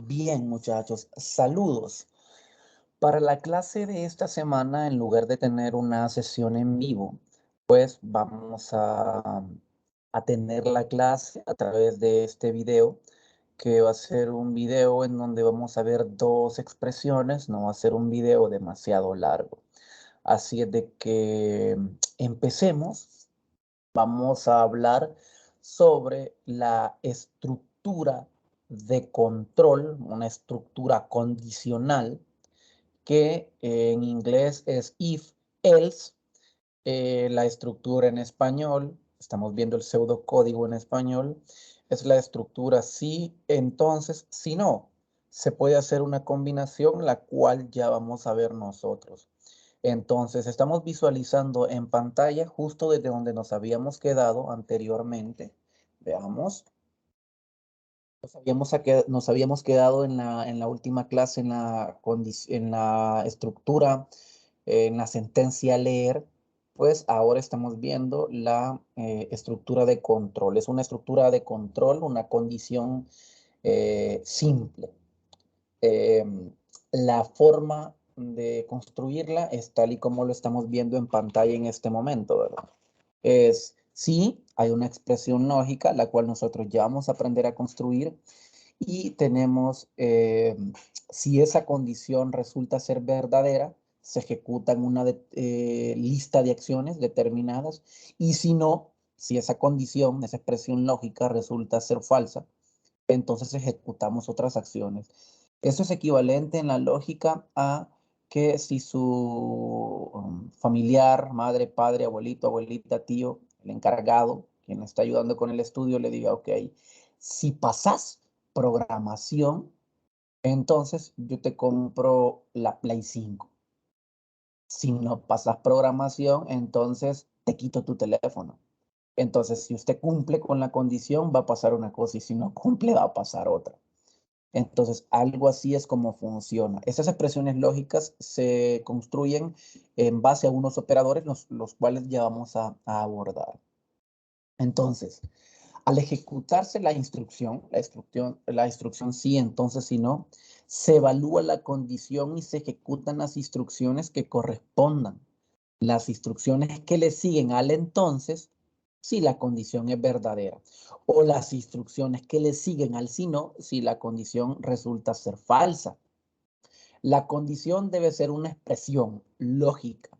Bien, muchachos, saludos. Para la clase de esta semana, en lugar de tener una sesión en vivo, pues vamos a tener la clase a través de este video, que va a ser un video en donde vamos a ver dos expresiones, no va a ser un video demasiado largo. Así es de que empecemos. Vamos a hablar sobre la estructura de control, una estructura condicional que en inglés es if, else. La estructura en español, estamos viendo el pseudocódigo en español, es la estructura si, entonces, si no. Se puede hacer una combinación, la cual ya vamos a ver nosotros. Entonces, estamos visualizando en pantalla justo desde donde nos habíamos quedado anteriormente. Veamos. Nos habíamos quedado en la última clase en la estructura, en la sentencia leer, pues ahora estamos viendo la estructura de control. Es una estructura de control, una condición simple. Eh, la forma de construirla es tal y como lo estamos viendo en pantalla en este momento, ¿verdad? Es sí, hay una expresión lógica, la cual nosotros ya vamos a aprender a construir y tenemos, si esa condición resulta ser verdadera, se ejecutan una lista de acciones determinadas y si no, si esa condición, esa expresión lógica resulta ser falsa, entonces ejecutamos otras acciones. Eso es equivalente en la lógica a que si su familiar, madre, padre, abuelito, abuelita, tío, el encargado, quien está ayudando con el estudio, le diga, ok, si pasas programación, entonces yo te compro la Play 5. Si no pasas programación, entonces te quito tu teléfono. Entonces, si usted cumple con la condición, va a pasar una cosa y si no cumple, va a pasar otra. Entonces, algo así es como funciona. Esas expresiones lógicas se construyen en base a unos operadores, los cuales ya vamos a abordar. Entonces, al ejecutarse la instrucción sí, entonces si no, se evalúa la condición y se ejecutan las instrucciones que correspondan. Las instrucciones que le siguen al entonces, si la condición es verdadera. O las instrucciones que le siguen al si no, si la condición resulta ser falsa. La condición debe ser una expresión lógica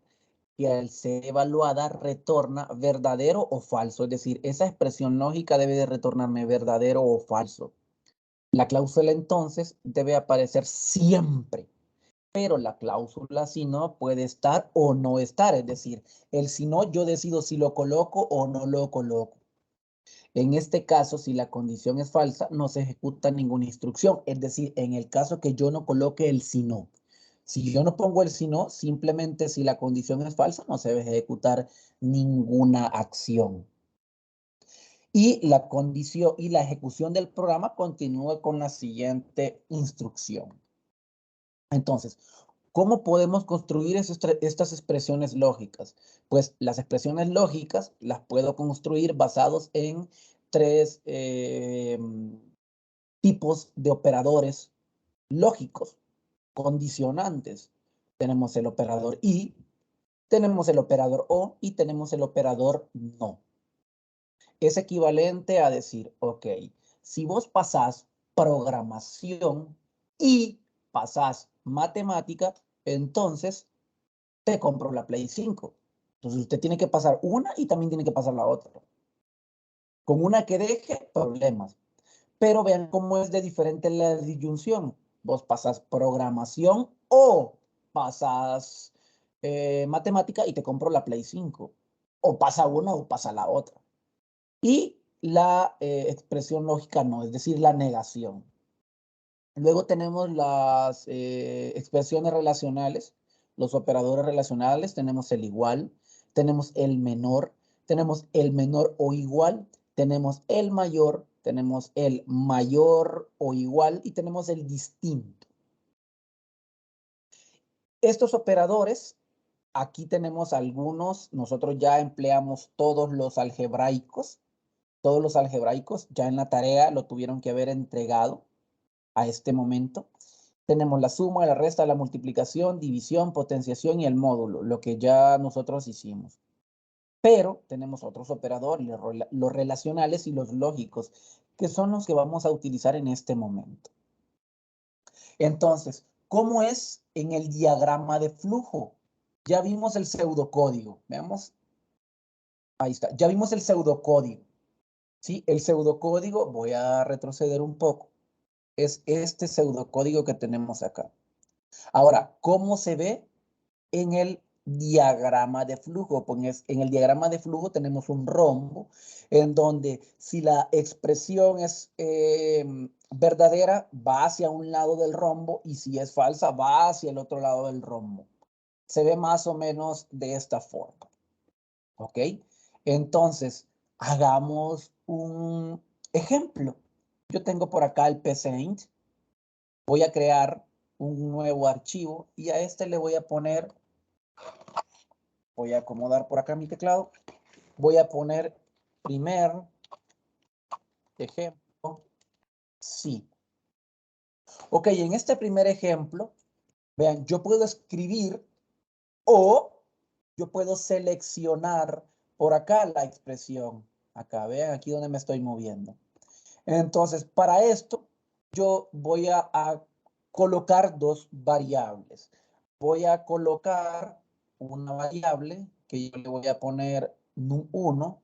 que al ser evaluada retorna verdadero o falso. Es decir, esa expresión lógica debe de retornarme verdadero o falso. La cláusula entonces debe aparecer siempre, pero la cláusula si no puede estar o no estar. Es decir, el si no yo decido si lo coloco o no lo coloco. En este caso, si la condición es falsa, no se ejecuta ninguna instrucción. Es decir, en el caso que yo no coloque el si no. Si yo no pongo el si no, simplemente si la condición es falsa, no se debe ejecutar ninguna acción. Y la condición y la ejecución del programa continúa con la siguiente instrucción. Entonces, ¿cómo podemos construir estas expresiones lógicas? Pues las expresiones lógicas las puedo construir basados en tres tipos de operadores lógicos, condicionantes. Tenemos el operador y, tenemos el operador o y tenemos el operador no. Es equivalente a decir, ok, si vos pasás programación y pasás matemática, entonces te compro la Play 5. Entonces usted tiene que pasar una y también tiene que pasar la otra. Con una que deje, problemas. Pero vean cómo es de diferente la disyunción. Vos pasas programación o pasas matemática y te compro la Play 5. O pasa una o pasa la otra. Y la expresión lógica no, es decir, la negación. Luego tenemos las expresiones relacionales, los operadores relacionales, tenemos el igual, tenemos el menor o igual, tenemos el mayor o igual y tenemos el distinto. Estos operadores, aquí tenemos algunos, nosotros ya empleamos todos los algebraicos ya en la tarea lo tuvieron que haber entregado. a este momento. Tenemos la suma, la resta, la multiplicación, división, potenciación y el módulo, lo que ya nosotros hicimos. Pero tenemos otros operadores, los relacionales y los lógicos, que son los que vamos a utilizar en este momento. Entonces, ¿cómo es en el diagrama de flujo? Ya vimos el pseudocódigo. Veamos. Ahí está. Ya vimos el pseudocódigo. ¿Sí? El pseudocódigo, voy a retroceder un poco. Es este pseudocódigo que tenemos acá. Ahora, ¿cómo se ve en el diagrama de flujo? Pues en el diagrama de flujo tenemos un rombo en donde si la expresión es verdadera, va hacia un lado del rombo y si es falsa, va hacia el otro lado del rombo. Se ve más o menos de esta forma. ¿Ok? Entonces, hagamos un ejemplo. Yo tengo por acá el PCInt. Voy a crear un nuevo archivo y a este le voy a poner, voy a acomodar por acá mi teclado, voy a poner primer ejemplo, sí. Ok, en este primer ejemplo, vean, yo puedo escribir o yo puedo seleccionar por acá la expresión. Acá, vean aquí donde me estoy moviendo. Entonces, para esto, yo voy a colocar dos variables. Voy a colocar una variable que yo le voy a poner num1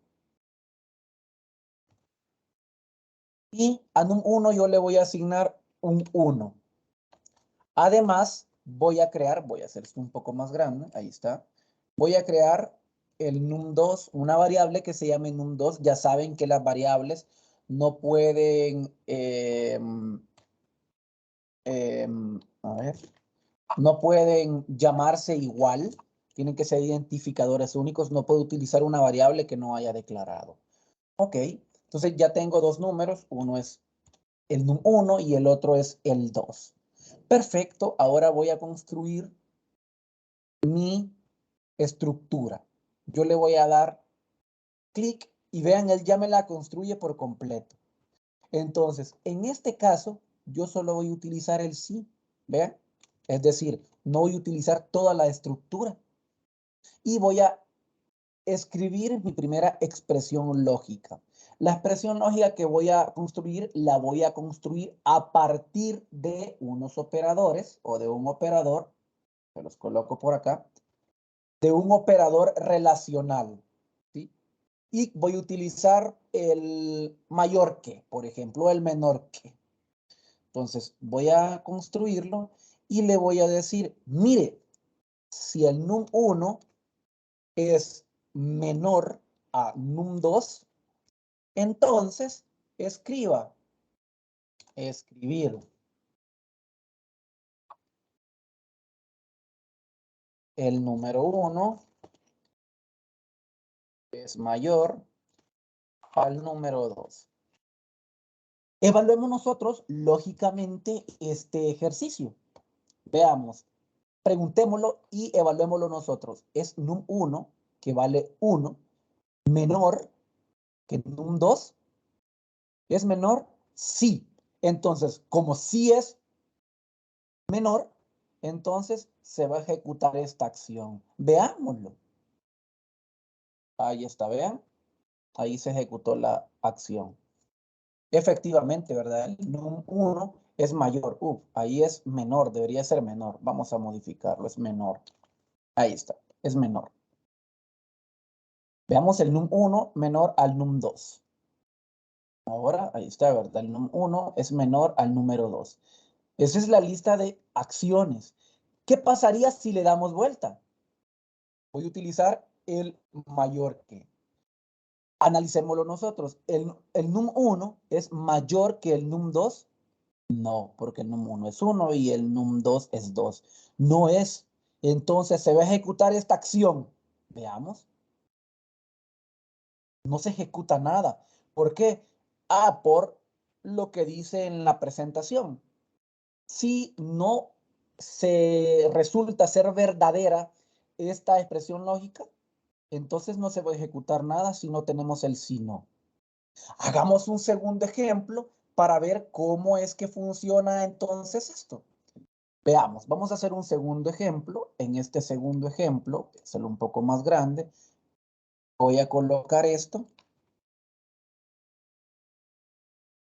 y a num1 yo le voy a asignar un 1. Además, voy a hacer esto un poco más grande, ahí está. Voy a crear el num2, una variable que se llame num2. Ya saben que las variables no pueden, a ver, no pueden llamarse igual, tienen que ser identificadores únicos, no puedo utilizar una variable que no haya declarado. Ok, entonces ya tengo dos números, uno es el num1 y el otro es el 2. Perfecto, ahora voy a construir mi estructura. Yo le voy a dar clic y vean, él ya me la construye por completo. Entonces, en este caso, yo solo voy a utilizar el sí, vean. Es decir, no voy a utilizar toda la estructura. Y voy a escribir mi primera expresión lógica. La expresión lógica que voy a construir, la voy a construir a partir de unos operadores o de un operador, se los coloco por acá, de un operador relacional, ¿sí? Y voy a utilizar el mayor que, por ejemplo, el menor que. Entonces, voy a construirlo y le voy a decir, mire, si el num1 es menor a num2, entonces escribir el número 1 es mayor al número 2. Evaluemos nosotros, lógicamente, este ejercicio. Veamos, preguntémoslo y evaluémoslo nosotros. ¿Es num1, que vale 1, menor que num2? ¿Es menor? Sí. Entonces, como sí es menor, entonces se va a ejecutar esta acción. Veámoslo. Ahí está, vean. Ahí se ejecutó la acción. Efectivamente, ¿verdad? El num1 es mayor. Ahí es menor, debería ser menor. Vamos a modificarlo, es menor. Ahí está, es menor. Veamos el num1 menor al num2. Ahora, ahí está, ¿verdad? El num1 es menor al número 2. Esa es la lista de acciones. ¿Qué pasaría si le damos vuelta? Voy a utilizar el mayor que. Analicémoslo nosotros. ¿El num1 es mayor que el num2? No, porque el num1 es 1 y el num2 es 2. No es. Entonces se va a ejecutar esta acción. Veamos. No se ejecuta nada. ¿Por qué? Por lo que dice en la presentación. Si no se resulta ser verdadera esta expresión lógica, entonces no se va a ejecutar nada si no tenemos el si no. Hagamos un segundo ejemplo para ver cómo es que funciona entonces esto. Veamos, vamos a hacer un segundo ejemplo. En este segundo ejemplo, hacerlo un poco más grande, voy a colocar esto.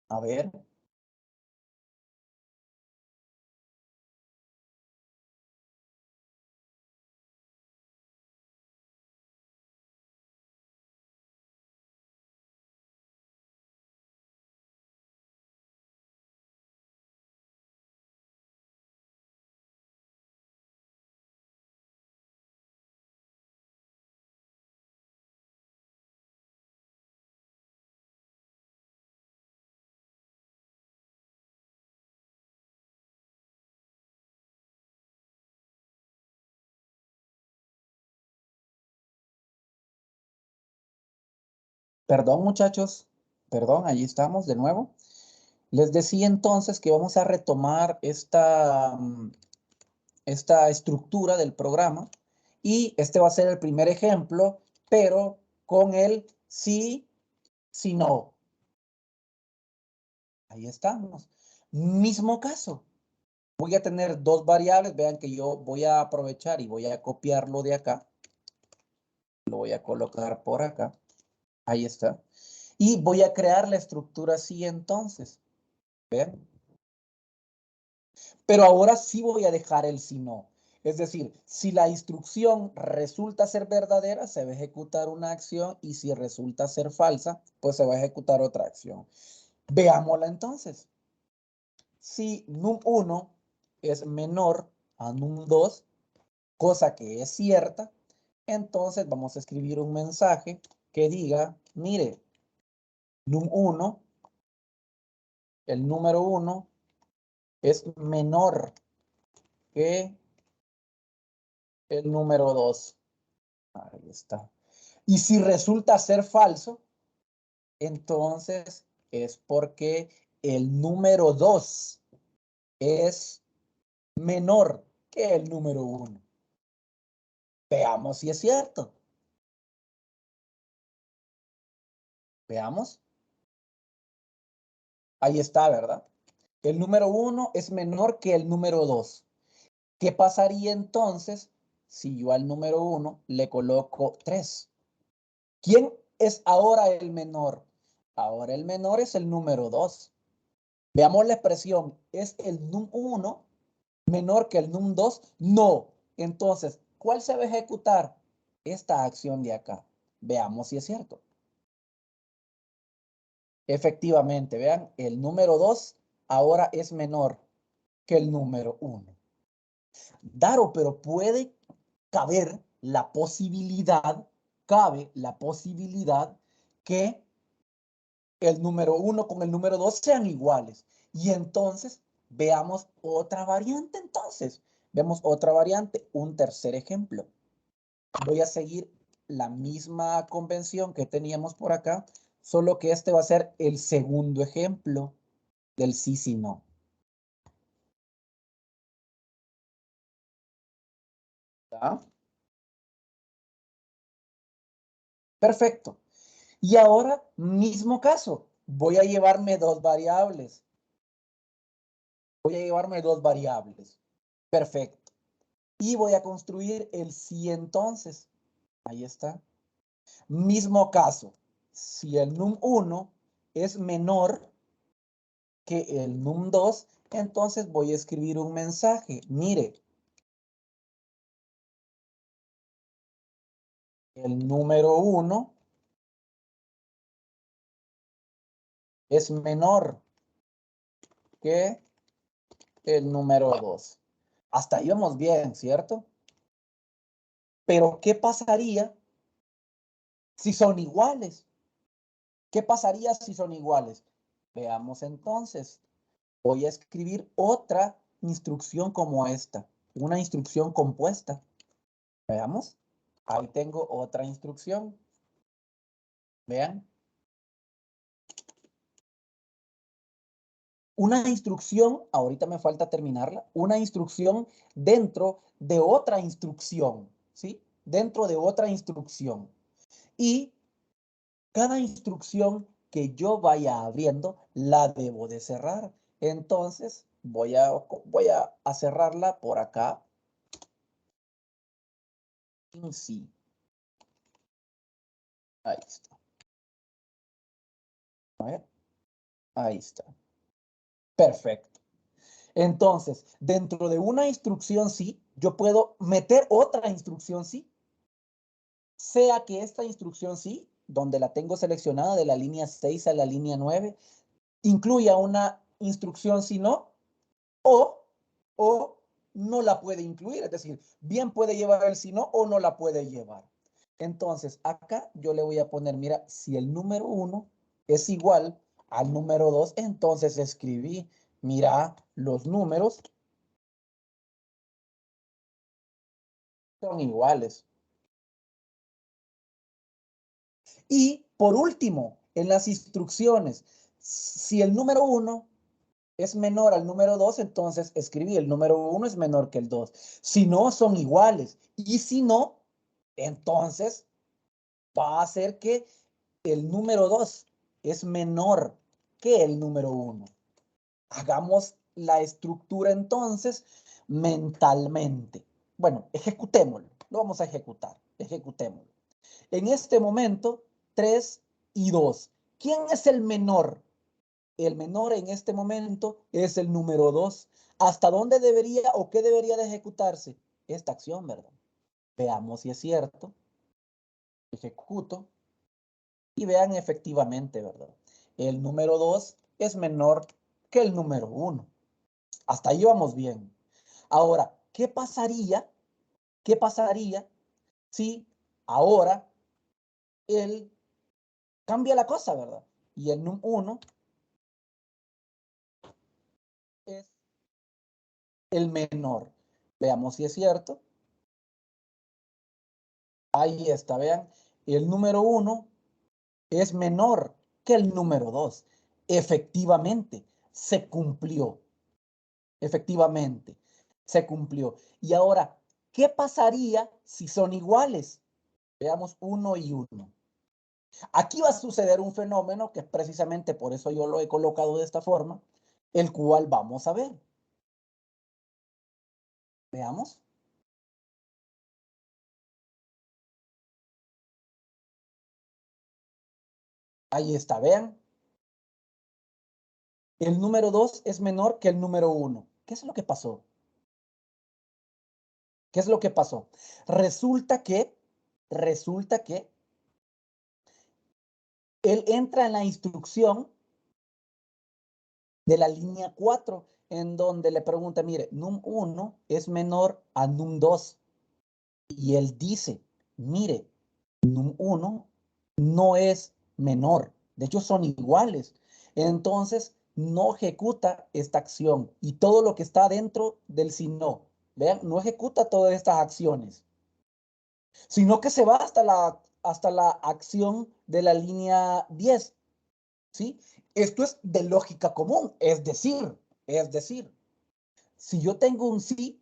A ver. Perdón, muchachos. Perdón, allí estamos de nuevo. Les decía entonces que vamos a retomar esta estructura del programa y este va a ser el primer ejemplo, pero con el sí, si no. Ahí estamos. Mismo caso. Voy a tener dos variables. Vean que yo voy a aprovechar y voy a copiarlo de acá. Lo voy a colocar por acá. Ahí está. Y voy a crear la estructura así entonces. ¿Ven? Pero ahora sí voy a dejar el si no. Es decir, si la instrucción resulta ser verdadera, se va a ejecutar una acción y si resulta ser falsa, pues se va a ejecutar otra acción. Veámosla entonces. Si num1 es menor a num2, cosa que es cierta, entonces vamos a escribir un mensaje que diga, mire, num1, el número 1, es menor que el número 2. Ahí está. Y si resulta ser falso, entonces es porque el número 2 es menor que el número 1. Veamos si es cierto. Veamos. Ahí está, ¿verdad? El número 1 es menor que el número 2. ¿Qué pasaría entonces si yo al número 1 le coloco 3? ¿Quién es ahora el menor? Ahora el menor es el número 2. Veamos la expresión. ¿Es el num1 menor que el num2? No. Entonces, ¿cuál se va a ejecutar? Esta acción de acá. Veamos si es cierto. Efectivamente, vean, el número 2 ahora es menor que el número 1. Daro, pero puede cabe la posibilidad que el número 1 con el número 2 sean iguales. Y entonces veamos otra variante entonces. Vemos otra variante, un tercer ejemplo. Voy a seguir la misma convención que teníamos por acá, solo que este va a ser el segundo ejemplo del sí, si no. ¿Está? Perfecto. Y ahora, mismo caso, voy a llevarme dos variables. Voy a llevarme dos variables. Perfecto. Y voy a construir el sí entonces. Ahí está. Mismo caso. Si el num1 es menor que el num2, entonces voy a escribir un mensaje. Mire, el número 1 es menor que el número 2. Hasta ahí vamos bien, ¿cierto? Pero ¿qué pasaría si son iguales? ¿Qué pasaría si son iguales? Veamos entonces. Voy a escribir otra instrucción como esta. Una instrucción compuesta. Veamos. Ahí tengo otra instrucción. Vean. Una instrucción, ahorita me falta terminarla, una instrucción dentro de otra instrucción, ¿sí? Dentro de otra instrucción. Y cada instrucción que yo vaya abriendo, la debo de cerrar. Entonces, voy a cerrarla por acá. Sí. Ahí está. A ver. Ahí está. Perfecto. Entonces, dentro de una instrucción sí, yo puedo meter otra instrucción sí. Sea que esta instrucción sí, donde la tengo seleccionada de la línea 6 a la línea 9, incluya una instrucción si no, o, o no la puede incluir. Es decir, bien puede llevar el si no o no la puede llevar. Entonces, acá yo le voy a poner, mira, si el número 1 es igual al número 2, entonces escribí, mira, los números son iguales. Y por último, en las instrucciones, si el número 1 es menor al número 2, entonces escribí el número 1 es menor que el 2. Si no, son iguales. Y si no, entonces va a ser que el número 2 es menor que el número 1. Hagamos la estructura entonces mentalmente. Bueno, ejecutémoslo. Lo vamos a ejecutar. Ejecutémoslo. En este momento, 3 y 2. ¿Quién es el menor? El menor en este momento es el número 2. ¿Hasta dónde debería o qué debería de ejecutarse? Esta acción, ¿verdad? Veamos si es cierto. Ejecuto. Y vean efectivamente, ¿verdad? El número 2 es menor que el número 1. Hasta ahí vamos bien. Ahora, ¿qué pasaría? ¿Qué pasaría si ahora él cambia la cosa, ¿verdad? Y el 1 es el menor. Veamos si es cierto. Ahí está, vean. El número 1 es menor que el número 2. Efectivamente, se cumplió. Efectivamente, se cumplió. Y ahora, ¿qué pasaría si son iguales? Veamos 1 y 1. Aquí va a suceder un fenómeno que es precisamente por eso yo lo he colocado de esta forma, el cual vamos a ver. Veamos. Ahí está, vean. El número 2 es menor que el número 1. ¿Qué es lo que pasó? ¿Qué es lo que pasó? Resulta que él entra en la instrucción de la línea 4, en donde le pregunta, mire, num1 es menor a num2. Y él dice, mire, num1 no es menor. De hecho, son iguales. Entonces, no ejecuta esta acción. Y todo lo que está dentro del si no, vean, no ejecuta todas estas acciones, sino que se va hasta la acción de la línea 10. ¿Sí? Esto es de lógica común, es decir, si yo tengo un sí,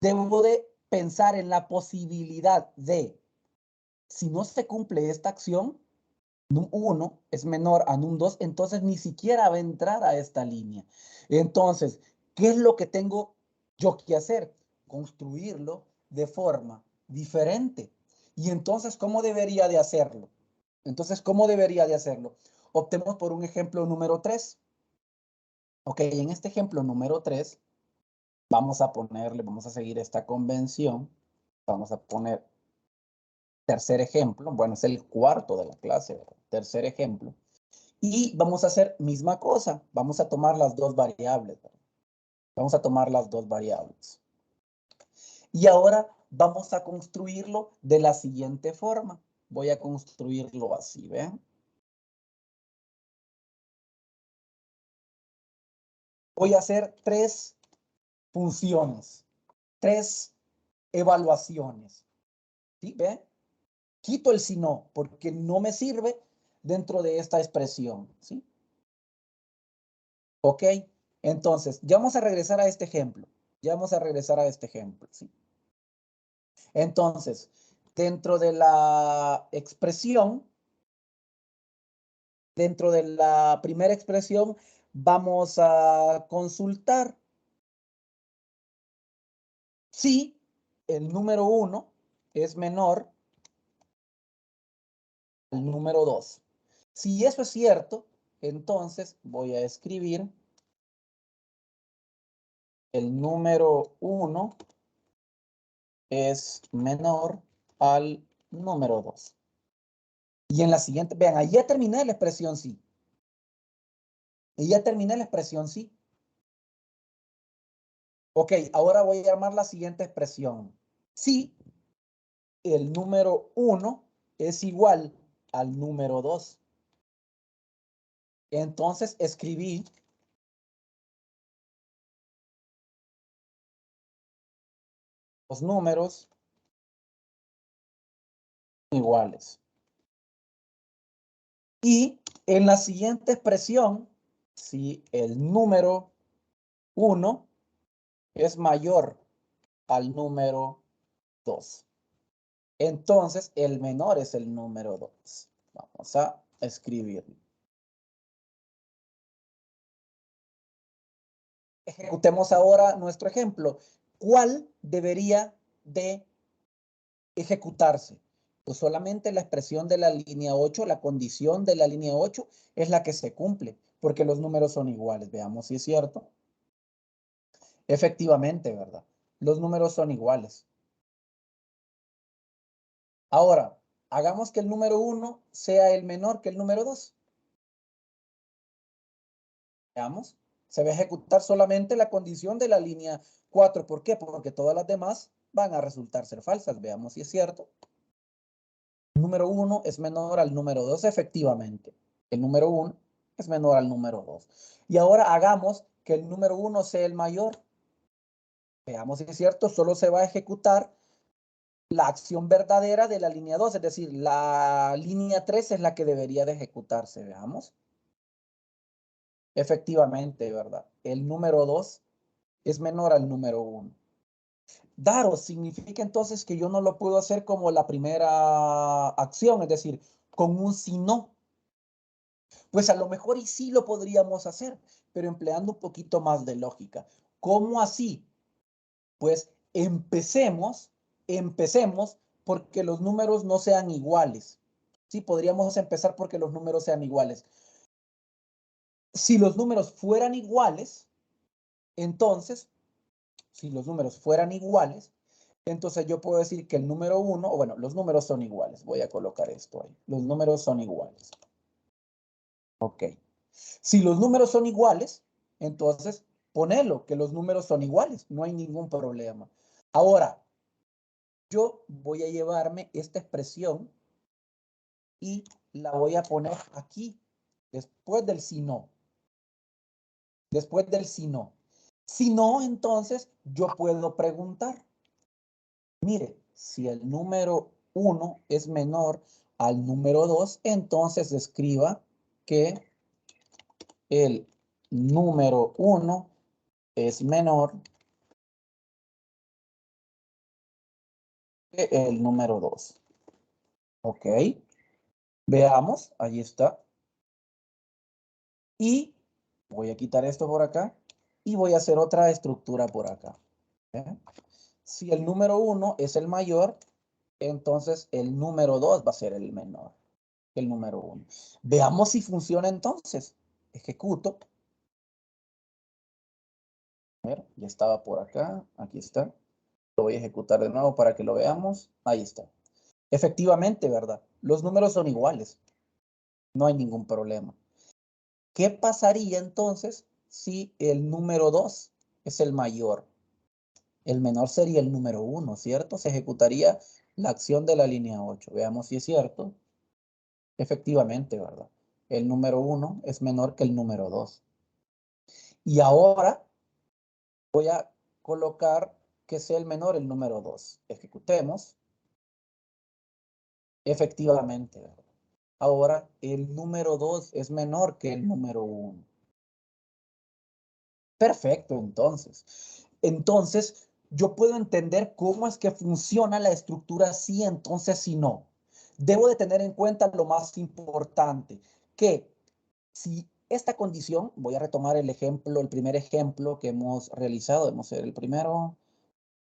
debo de pensar en la posibilidad de, si no se cumple esta acción, num1 es menor a num2, entonces ni siquiera va a entrar a esta línea. Entonces, ¿qué es lo que tengo yo que hacer? Construirlo de forma diferente. Y entonces, ¿cómo debería de hacerlo? ¿Cómo debería de hacerlo? Optemos por un ejemplo número 3. Ok, en este ejemplo número 3, vamos a seguir esta convención. Vamos a poner tercer ejemplo. Bueno, es el cuarto de la clase, ¿verdad? Tercer ejemplo. Y vamos a hacer misma cosa. Vamos a tomar las dos variables, ¿verdad? Vamos a tomar las dos variables. Y ahora vamos a construirlo de la siguiente forma. Voy a construirlo así, ¿ven? Voy a hacer tres funciones, tres evaluaciones. ¿Sí? ¿Ven? Quito el si no, porque no me sirve dentro de esta expresión. ¿Sí? ¿Ok? Entonces, ya vamos a regresar a este ejemplo. Ya vamos a regresar a este ejemplo. ¿Sí? Entonces, dentro de la expresión, Dentro de la primera expresión vamos a consultar si el número 1 es menor al número 2. Si eso es cierto, entonces voy a escribir el número 1 es menor al número 2. Y en la siguiente, vean, ahí ya terminé la expresión sí. Y ya terminé la expresión sí. Ok, ahora voy a armar la siguiente expresión. Si el número 1 es igual al número 2. Entonces escribí los números iguales. Y en la siguiente expresión, si el número 1 es mayor al número 2, entonces el menor es el número 2. Vamos a escribirlo. Ejecutemos ahora nuestro ejemplo. ¿Cuál debería de ejecutarse? Pues solamente la expresión de la línea 8, la condición de la línea 8 es la que se cumple, porque los números son iguales. Veamos si es cierto. Efectivamente, ¿verdad? Los números son iguales. Ahora, hagamos que el número 1 sea el menor que el número 2. Veamos. Se va a ejecutar solamente la condición de la línea 4. ¿Por qué? Porque todas las demás van a resultar ser falsas. Veamos si es cierto. El número 1 es menor al número 2, efectivamente. El número 1 es menor al número 2. Y ahora hagamos que el número 1 sea el mayor. Veamos si es cierto, solo se va a ejecutar la acción verdadera de la línea 2, es decir, la línea 3 es la que debería de ejecutarse. Veamos. Efectivamente, ¿verdad? El número 2 es menor al número 1. Daro significa entonces que yo no lo puedo hacer como la primera acción, es decir, con un si no. Pues a lo mejor y sí lo podríamos hacer, pero empleando un poquito más de lógica. ¿Cómo así? Pues empecemos porque los números no sean iguales. Sí, podríamos empezar porque los números sean iguales. Si los números fueran iguales, entonces, si los números fueran iguales, entonces yo puedo decir que el número 1, o bueno, los números son iguales. Voy a colocar esto ahí. Los números son iguales. Ok. Si los números son iguales, entonces ponelo, que los números son iguales. No hay ningún problema. Ahora, yo voy a llevarme esta expresión y la voy a poner aquí, después del si no. Después del si no. Si no, entonces yo puedo preguntar. Mire, si el número 1 es menor al número 2, entonces escriba que el número 1 es menor que el número 2. Ok. Veamos, ahí está. Y voy a quitar esto por acá y voy a hacer otra estructura por acá. ¿Eh? Si el número 1 es el mayor, entonces el número 2 va a ser el menor que el número 1. Veamos si funciona entonces. Ejecuto. A ver, ya estaba por acá. Aquí está. Lo voy a ejecutar de nuevo para que lo veamos. Ahí está. Efectivamente, ¿verdad? Los números son iguales. No hay ningún problema. ¿Qué pasaría entonces si el número 2 es el mayor? El menor sería el número 1, ¿cierto? Se ejecutaría la acción de la línea 8. Veamos si es cierto. Efectivamente, ¿verdad? El número 1 es menor que el número 2. Y ahora voy a colocar que sea el menor el número 2. Ejecutemos. Efectivamente, ¿verdad? Ahora el número 2 es menor que el número 1. Perfecto, entonces. Entonces, yo puedo entender cómo es que funciona la estructura sí, entonces sí, no. Debo de tener en cuenta lo más importante, que Si esta condición, voy a retomar el ejemplo, el primer ejemplo que hemos realizado, debemos ser el primero.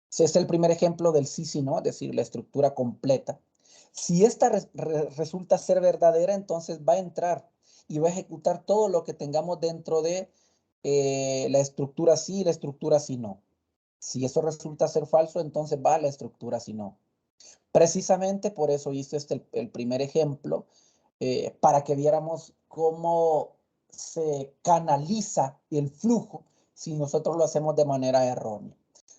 Si es el primer ejemplo del sí, sí, no, es decir, la estructura completa. Si esta resulta ser verdadera, entonces va a entrar y va a ejecutar todo lo que tengamos dentro de la estructura sí y la estructura sí, no. Si eso resulta ser falso, entonces va a la estructura sí, no. Precisamente por eso hice el primer ejemplo, para que viéramos cómo se canaliza el flujo si nosotros lo hacemos de manera errónea.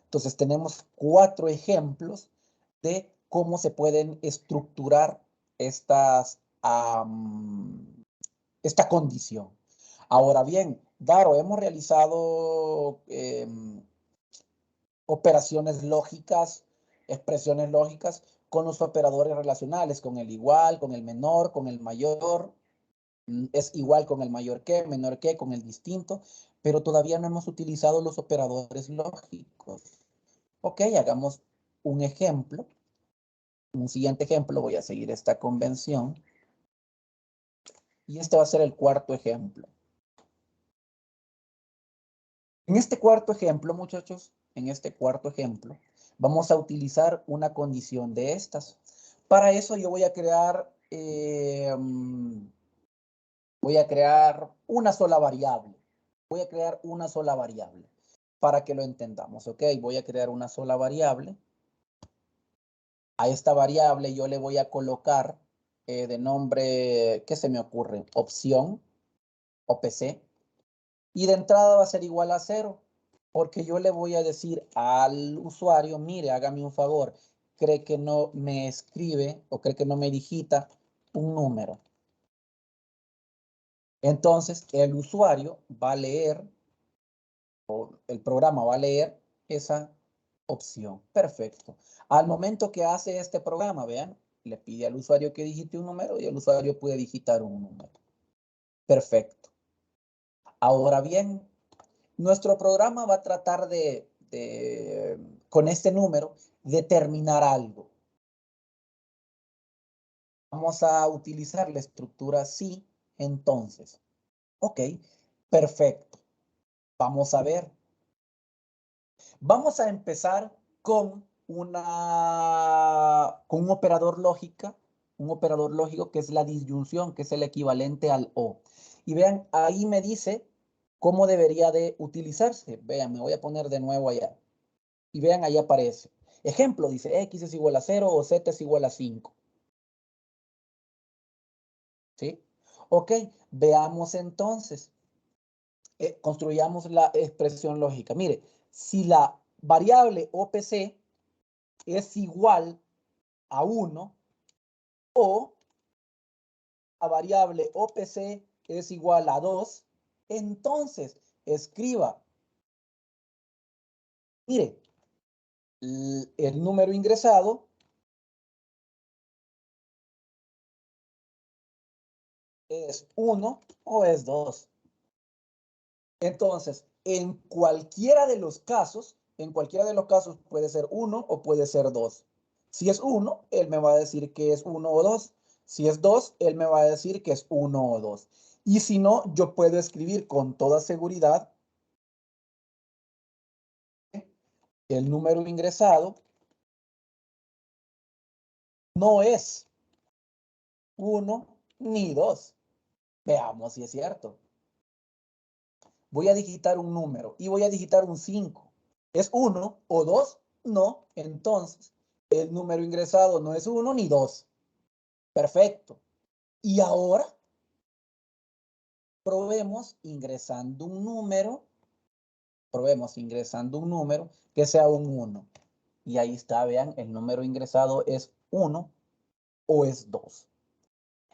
Entonces tenemos 4 ejemplos de cómo se pueden estructurar esta condición. Ahora bien, Daro, hemos realizado operaciones lógicas, expresiones lógicas con los operadores relacionales, con el igual, con el menor, con el mayor, es igual con el mayor que, menor que, con el distinto, pero todavía no hemos utilizado los operadores lógicos. Ok, hagamos un ejemplo. Un siguiente ejemplo, voy a seguir esta convención. Y este va a ser el cuarto ejemplo. En este cuarto ejemplo, muchachos, en este cuarto ejemplo, vamos a utilizar una condición de estas. Para eso yo voy a crear una sola variable. Voy a crear una sola variable para que lo entendamos, ¿ok? Voy a crear una sola variable. A esta variable yo le voy a colocar de nombre, ¿qué se me ocurre? Opción, OPC. Y de entrada va a ser igual a 0, porque yo le voy a decir al usuario, mire, hágame un favor, cree que no me escribe o cree que no me digita un número. Entonces, el usuario va a leer, o el programa va a leer esa opción. Perfecto. Al momento que hace este programa, vean, le pide al usuario que digite un número y el usuario puede digitar un número. Perfecto. Ahora bien, nuestro programa va a tratar con este número, determinar algo. Vamos a utilizar la estructura sí, entonces. Ok, perfecto. Vamos a ver. Vamos a empezar con un operador lógico que es la disyunción, que es el equivalente al O. Y vean, ahí me dice cómo debería de utilizarse. Vean, me voy a poner de nuevo allá. Y vean, ahí aparece. Ejemplo, dice X es igual a 0 o Z es igual a 5. ¿Sí? Ok, veamos entonces. Construyamos la expresión lógica. Mire, si la variable OPC es igual a 1 o la variable OPC es igual a 2, entonces escriba, mire, el número ingresado es 1 o es 2. Entonces, en cualquiera de los casos puede ser 1 o puede ser 2. Si es 1, él me va a decir que es 1 o 2. Si es 2, él me va a decir que es 1 o 2. Y si no, yo puedo escribir con toda seguridad el número ingresado no es 1 ni 2. Veamos si es cierto. Voy a digitar un número y voy a digitar un 5. ¿Es 1 o 2? No. Entonces, el número ingresado no es 1 ni 2. Perfecto. Y ahora probemos ingresando un número. Probemos ingresando un número que sea un 1. Y ahí está, vean, el número ingresado es 1 o es 2.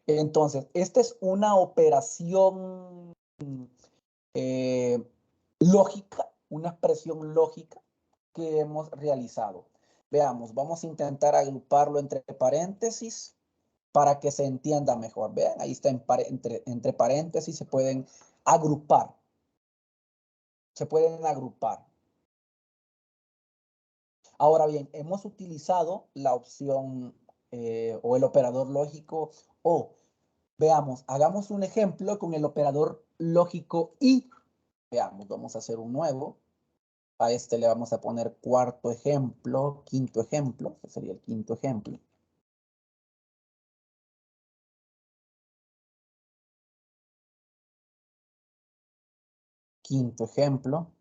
Entonces, esta es una operación eh, lógica, una expresión lógica que hemos realizado. Veamos, vamos a intentar agruparlo entre paréntesis para que se entienda mejor. Vean, ahí está entre paréntesis, se pueden agrupar. Se pueden agrupar. Ahora bien, hemos utilizado la opción o el operador lógico O. Veamos, hagamos un ejemplo con el operador lógico y. Veamos, vamos a hacer un nuevo. A este le vamos a poner cuarto ejemplo, quinto ejemplo. Este sería el quinto ejemplo. Quinto ejemplo.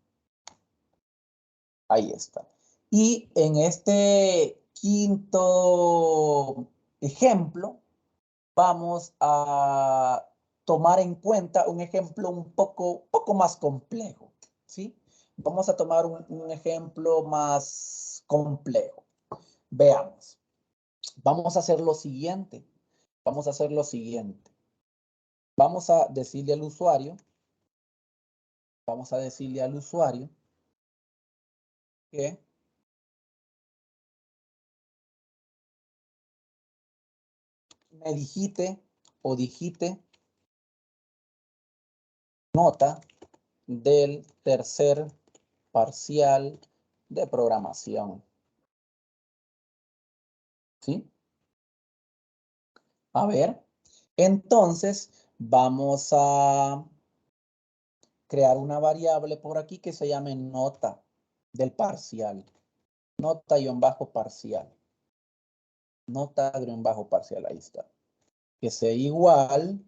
Ahí está. Y en este quinto ejemplo, vamos a tomar en cuenta un ejemplo un poco más complejo, ¿sí? Vamos a tomar un ejemplo más complejo. Veamos. Vamos a hacer lo siguiente. Vamos a hacer lo siguiente. Vamos a decirle al usuario. Vamos a decirle al usuario que me digite o digite nota del tercer parcial de programación. ¿Sí? A ver, entonces vamos a crear una variable por aquí que se llame nota del parcial. Nota-parcial. Nota-parcial, ahí está. Que sea igual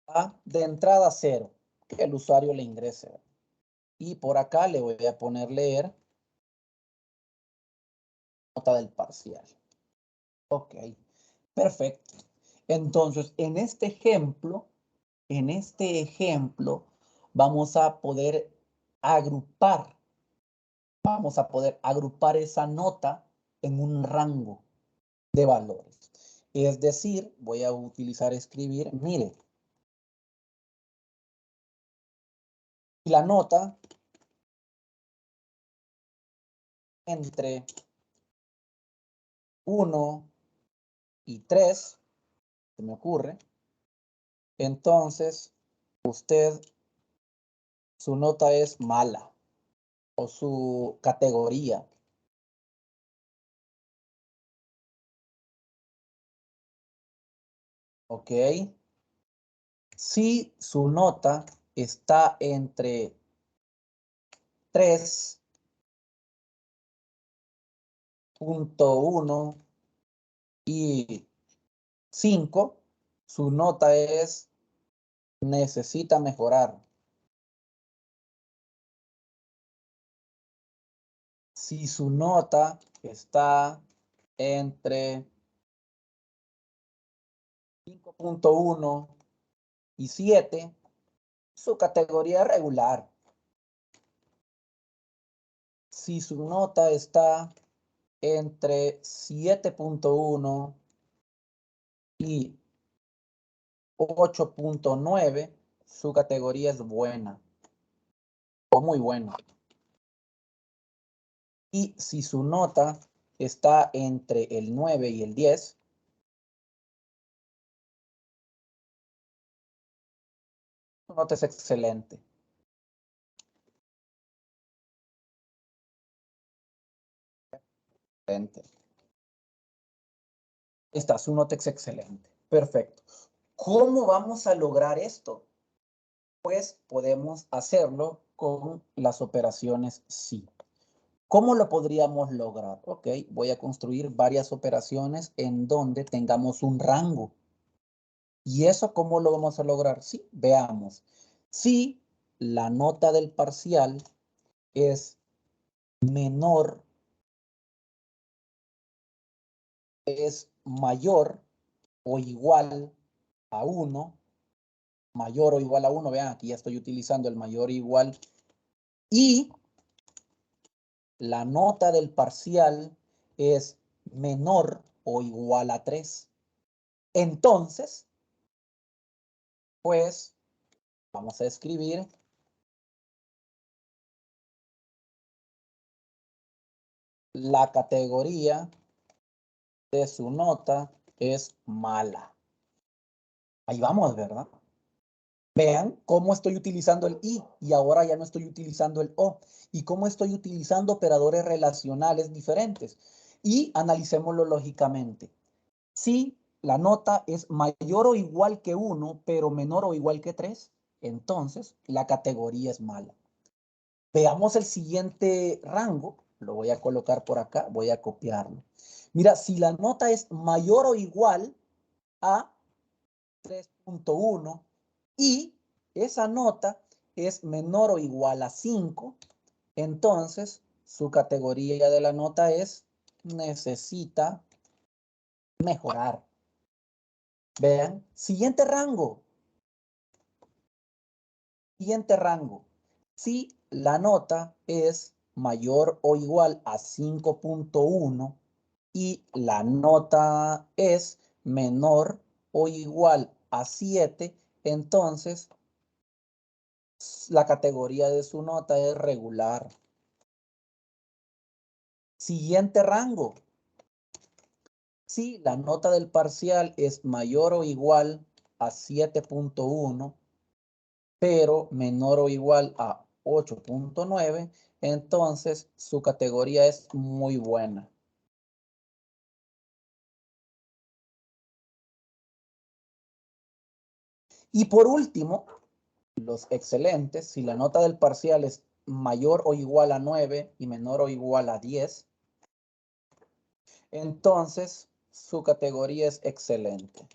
a de entrada 0, que el usuario le ingrese. Y por acá le voy a poner leer nota del parcial. Ok, perfecto. Entonces, en este ejemplo, vamos a poder agrupar, esa nota en un rango de valores. Es decir, voy a utilizar escribir, mire, la nota entre 1 y 3, se me ocurre, entonces usted, su nota es mala o su categoría. ¿Ok? Si su nota está entre 3.1 y 5, su nota es necesita mejorar. Si su nota está entre 5.1 y 7, su categoría es regular. Si su nota está entre 7.1 y 8.9, su categoría es buena o muy buena. Y si su nota está entre el 9 y el 10, su nota es excelente. Excelente. Está, su nota es excelente. Perfecto. ¿Cómo vamos a lograr esto? Pues podemos hacerlo con las operaciones sí. ¿Cómo lo podríamos lograr? Ok, voy a construir varias operaciones en donde tengamos un rango. ¿Y eso cómo lo vamos a lograr? Sí, veamos. Si la nota del parcial es menor, es mayor o igual a 1, mayor o igual a 1, vean, aquí ya estoy utilizando el mayor o igual, y la nota del parcial es menor o igual a 3. Entonces, pues, vamos a escribir la categoría de su nota es mala. Ahí vamos, ¿verdad? Vean cómo estoy utilizando el y ahora ya no estoy utilizando el o. Y cómo estoy utilizando operadores relacionales diferentes. Y analicémoslo lógicamente. Si la nota es mayor o igual que 1, pero menor o igual que 3, entonces la categoría es mala. Veamos el siguiente rango. Lo voy a colocar por acá. Voy a copiarlo. Mira, si la nota es mayor o igual a 3.1 y esa nota es menor o igual a 5, entonces su categoría de la nota es necesita mejorar. Vean, siguiente rango. Siguiente rango. Si la nota es mayor o igual a 5.1 y la nota es menor o igual a 7, entonces la categoría de su nota es regular. Siguiente rango. Si la nota del parcial es mayor o igual a 7.1, pero menor o igual a 8.9, entonces su categoría es muy buena. Y por último, los excelentes, si la nota del parcial es mayor o igual a 9 y menor o igual a 10, entonces su categoría es excelente.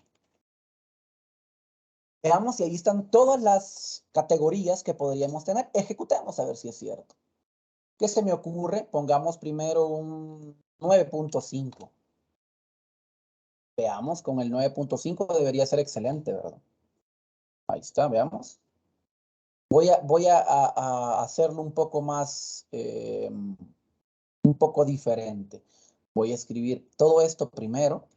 Veamos si ahí están todas las categorías que podríamos tener. Ejecutemos a ver si es cierto. ¿Qué se me ocurre? Pongamos primero un 9.5. Veamos, con el 9.5 debería ser excelente, ¿verdad? Ahí está, veamos. Voy a hacerlo un poco más, un poco diferente. Voy a escribir todo esto primero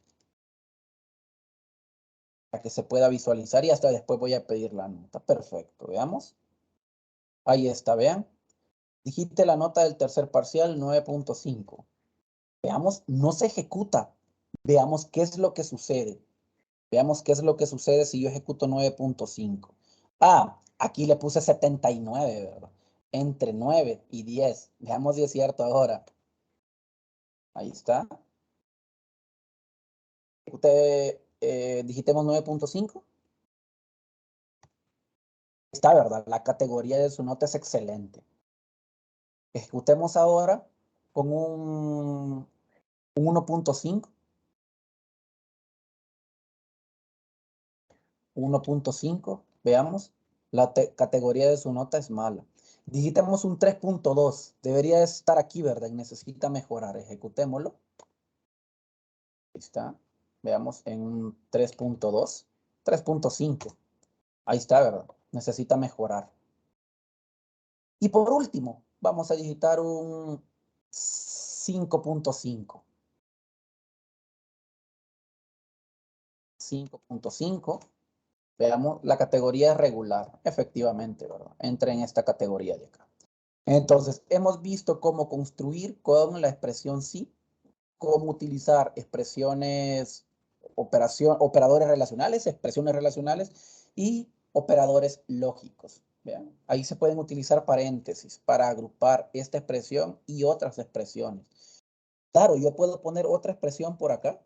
para que se pueda visualizar y hasta después voy a pedir la nota. Perfecto, veamos. Ahí está, vean. Digite la nota del tercer parcial 9.5. Veamos, no se ejecuta. Veamos qué es lo que sucede. Veamos qué es lo que sucede si yo ejecuto 9.5. Ah, aquí le puse 79, ¿verdad? Entre 9 y 10. Veamos si es cierto ahora. Ahí está. Digitemos 9.5. Está, ¿verdad? La categoría de su nota es excelente. Ejecutemos ahora con un 1.5. 1.5, veamos, la categoría de su nota es mala. Digitemos un 3.2, debería estar aquí, ¿verdad? Y necesita mejorar, ejecutémoslo. Ahí está, veamos en un 3.2, 3.5, ahí está, ¿verdad? Necesita mejorar. Y por último, vamos a digitar un 5.5. 5.5. Veamos, la categoría es regular, efectivamente, ¿verdad? Entra en esta categoría de acá. Entonces, hemos visto cómo construir con la expresión sí, cómo utilizar expresiones, operadores relacionales, expresiones relacionales y operadores lógicos. ¿Vean? Ahí se pueden utilizar paréntesis para agrupar esta expresión y otras expresiones. Claro, yo puedo poner otra expresión por acá,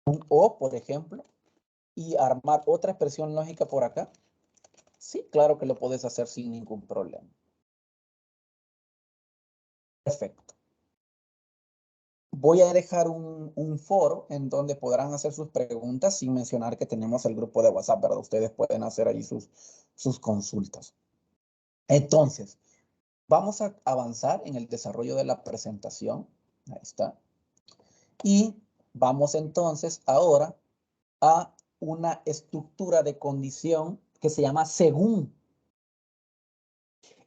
un o, por ejemplo, y armar otra expresión lógica por acá. Sí, claro que lo puedes hacer sin ningún problema. Perfecto. Voy a dejar un foro en donde podrán hacer sus preguntas sin mencionar que tenemos el grupo de WhatsApp, ¿verdad? Ustedes pueden hacer ahí sus consultas. Entonces, vamos a avanzar en el desarrollo de la presentación. Ahí está. Y vamos entonces ahora a una estructura de condición que se llama según.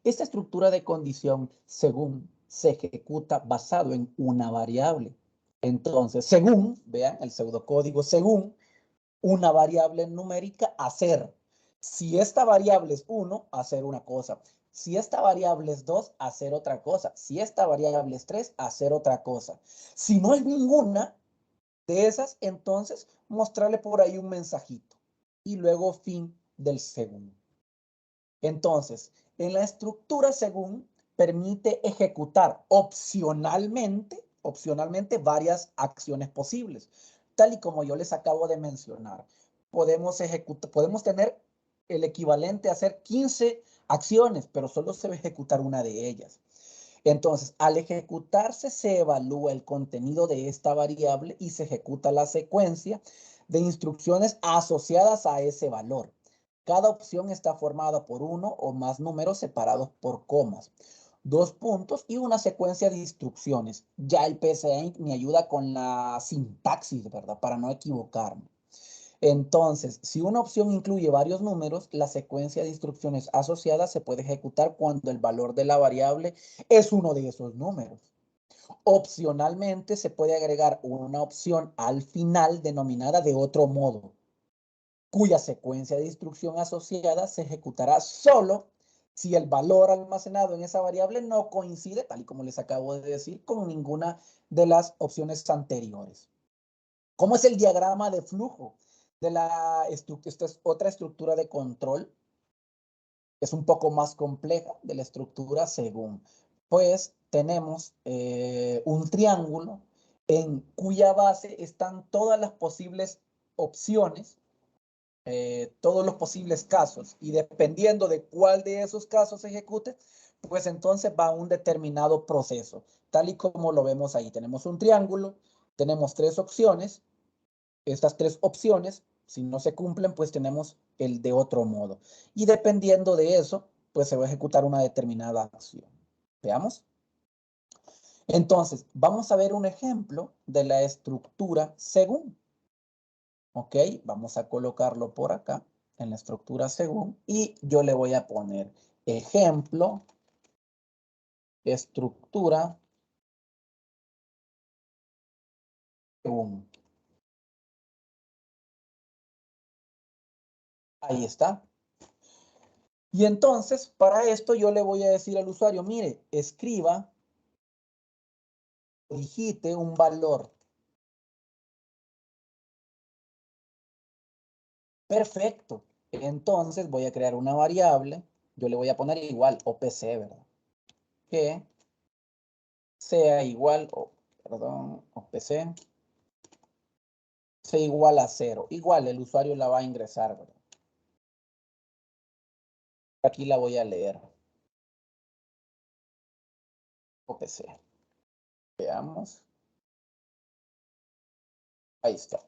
Esta estructura de condición según se ejecuta basado en una variable. Entonces, según, vean el pseudocódigo, según una variable numérica, hacer. Si esta variable es 1, hacer una cosa. Si esta variable es 2, hacer otra cosa. Si esta variable es 3, hacer otra cosa. Si no es ninguna de esas, entonces mostrarle por ahí un mensajito. Y luego fin del según. Entonces, en la estructura según permite ejecutar opcionalmente varias acciones posibles. tal y como yo les acabo de mencionar. Podemos tener el equivalente a hacer 15 acciones, pero solo se va a ejecutar una de ellas. Entonces, al ejecutarse, se evalúa el contenido de esta variable y se ejecuta la secuencia de instrucciones asociadas a ese valor. Cada opción está formada por uno o más números separados por comas, dos puntos y una secuencia de instrucciones. Ya el PSA me ayuda con la sintaxis, ¿verdad? Para no equivocarme. Entonces, si una opción incluye varios números, la secuencia de instrucciones asociadas se puede ejecutar cuando el valor de la variable es uno de esos números. Opcionalmente, se puede agregar una opción al final denominada de otro modo, cuya secuencia de instrucción asociada se ejecutará solo si el valor almacenado en esa variable no coincide, tal y como les acabo de decir, con ninguna de las opciones anteriores. ¿Cómo es el diagrama de flujo de esta es otra estructura de control? Es un poco más compleja de la estructura según. Pues tenemos un triángulo en cuya base están todas las posibles opciones, todos los posibles casos. Y dependiendo de cuál de esos casos se ejecute, pues entonces va a un determinado proceso. Tal y como lo vemos ahí. Tenemos un triángulo, tenemos tres opciones. Estas tres opciones, si no se cumplen, pues tenemos el de otro modo. Y dependiendo de eso, pues se va a ejecutar una determinada acción. Veamos. Entonces, vamos a ver un ejemplo de la estructura según. Ok, vamos a colocarlo por acá en la estructura según y yo le voy a poner ejemplo, estructura según. Ahí está. Y entonces, para esto yo le voy a decir al usuario, mire, escriba, digite un valor. Perfecto. Entonces voy a crear una variable. Yo le voy a poner igual OPC, ¿verdad? Que sea igual, perdón, OPC, sea igual a 0. Igual el usuario la va a ingresar, ¿verdad? Aquí la voy a leer. OPC. Veamos. Ahí está.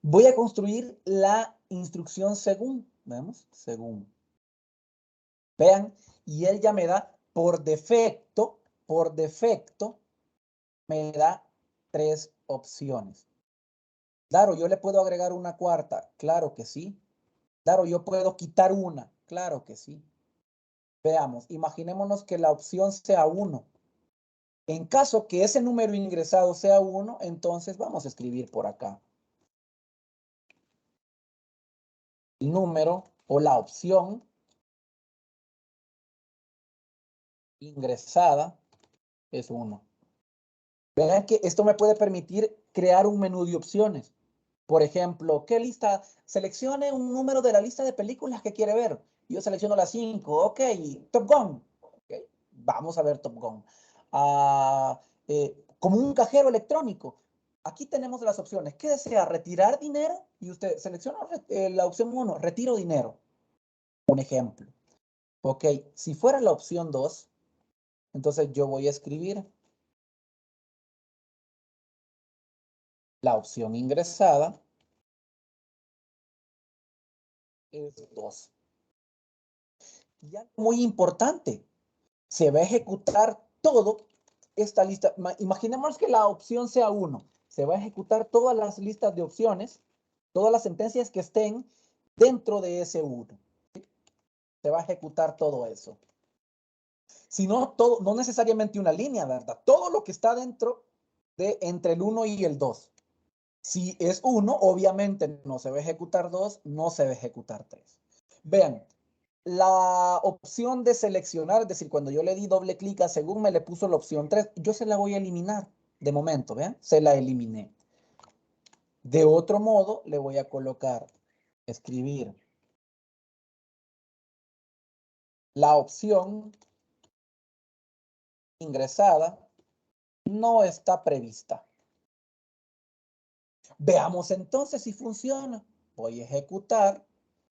Voy a construir la instrucción según. ¿Vemos? Según. Vean, y él ya me da por defecto, me da tres opciones. Claro, yo le puedo agregar una cuarta. Claro que sí. Claro, yo puedo quitar una. Claro que sí. Veamos, imaginémonos que la opción sea 1. En caso que ese número ingresado sea 1, entonces vamos a escribir por acá. El número o la opción ingresada es 1. Vean que esto me puede permitir crear un menú de opciones. Por ejemplo, ¿qué lista? Seleccione un número de la lista de películas que quiere ver. Yo selecciono las 5. Ok, Top Gun. Okay. Vamos a ver Top Gun. Como un cajero electrónico. Aquí tenemos las opciones. ¿Qué desea? ¿Retirar dinero? Y usted selecciona la opción 1, retiro dinero. Un ejemplo. Ok, si fuera la opción 2, entonces yo voy a escribir la opción ingresada es 2. Y algo muy importante, se va a ejecutar todo esta lista. Imaginemos que la opción sea 1. Se va a ejecutar todas las listas de opciones, todas las sentencias que estén dentro de ese 1. Se va a ejecutar todo eso. Si no, todo, no necesariamente una línea, ¿verdad? Todo lo que está dentro de entre el 1 y el 2. Si es 1, obviamente no se va a ejecutar 2, no se va a ejecutar 3. Vean, la opción de seleccionar, es decir, cuando yo le di doble clic a según me le puso la opción 3, yo se la voy a eliminar de momento, ¿vean? Se la eliminé. De otro modo, le voy a colocar, escribir la opción ingresada no está prevista. Veamos entonces si funciona. Voy a ejecutar.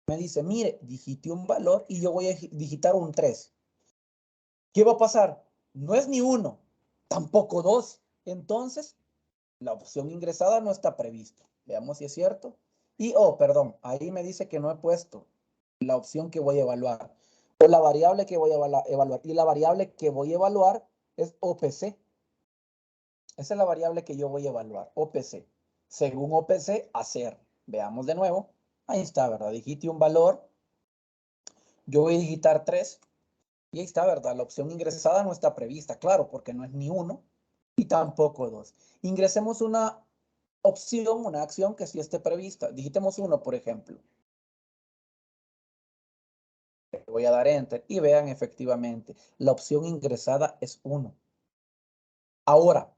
Me dice, mire, digite un valor y yo voy a digitar un 3. ¿Qué va a pasar? No es ni 1, tampoco 2. Entonces, la opción ingresada no está prevista. Veamos si es cierto. Y, perdón, ahí me dice que no he puesto la opción que voy a evaluar o la variable que voy a evaluar. Y la variable que voy a evaluar es OPC. Esa es la variable que yo voy a evaluar, OPC. Según OPC, hacer. Veamos de nuevo. Ahí está, ¿verdad? Digite un valor. Yo voy a digitar 3. Y ahí está, ¿verdad? La opción ingresada no está prevista, claro, porque no es ni 1 y tampoco 2. Ingresemos una opción, una acción que sí esté prevista. Digitemos 1, por ejemplo. Voy a dar Enter y vean efectivamente, la opción ingresada es 1. Ahora,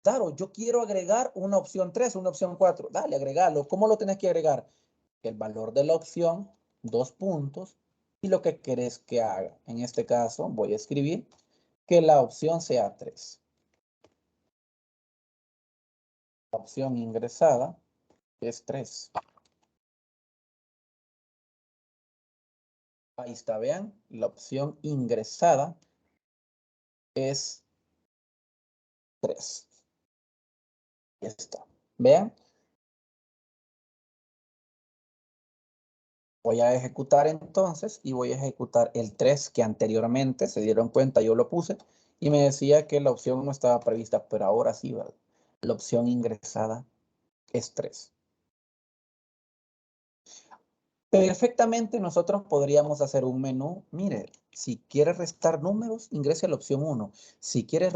claro, yo quiero agregar una opción 3, una opción 4. Dale, agregalo. ¿Cómo lo tenés que agregar? El valor de la opción, 2 puntos, y lo que querés que haga. En este caso, voy a escribir que la opción sea 3. La opción ingresada es 3. Ahí está, vean, la opción ingresada es 3. Ahí está. Vean, voy a ejecutar entonces y voy a ejecutar el 3 que anteriormente se dieron cuenta, yo lo puse y me decía que la opción no estaba prevista, pero ahora sí, ¿verdad? La opción ingresada es 3. Perfectamente nosotros podríamos hacer un menú. Mire, si quiere restar números, ingrese a la opción 1. Si quiere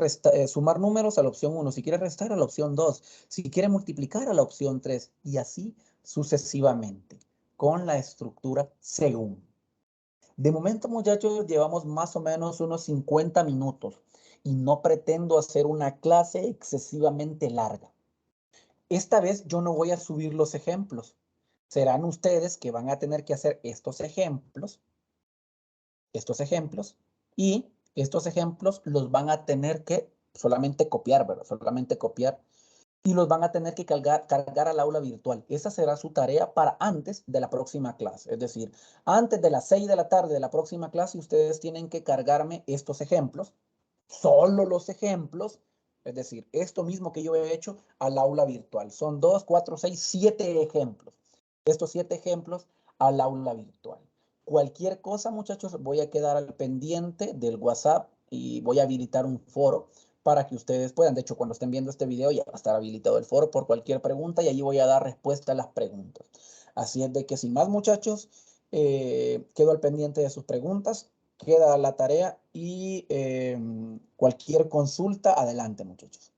sumar números, a la opción 1. Si quiere restar, a la opción 2. Si quiere multiplicar, a la opción 3. Y así sucesivamente, con la estructura según. De momento, muchachos, llevamos más o menos unos 50 minutos y no pretendo hacer una clase excesivamente larga. Esta vez yo no voy a subir los ejemplos. Serán ustedes que van a tener que hacer estos ejemplos, y estos ejemplos los van a tener que solamente copiar, ¿verdad? Solamente copiar y los van a tener que cargar al aula virtual. Esa será su tarea para antes de la próxima clase. Es decir, antes de las 6 de la tarde de la próxima clase, ustedes tienen que cargarme estos ejemplos, solo los ejemplos, es decir, esto mismo que yo he hecho al aula virtual. Son 2, 4, 6, 7 ejemplos. Estos 7 ejemplos al aula virtual. Cualquier cosa, muchachos, voy a quedar al pendiente del WhatsApp y voy a habilitar un foro para que ustedes puedan. De hecho, cuando estén viendo este video ya va a estar habilitado el foro por cualquier pregunta y allí voy a dar respuesta a las preguntas. Así es de que sin más, muchachos, quedo al pendiente de sus preguntas, queda la tarea y cualquier consulta, adelante, muchachos.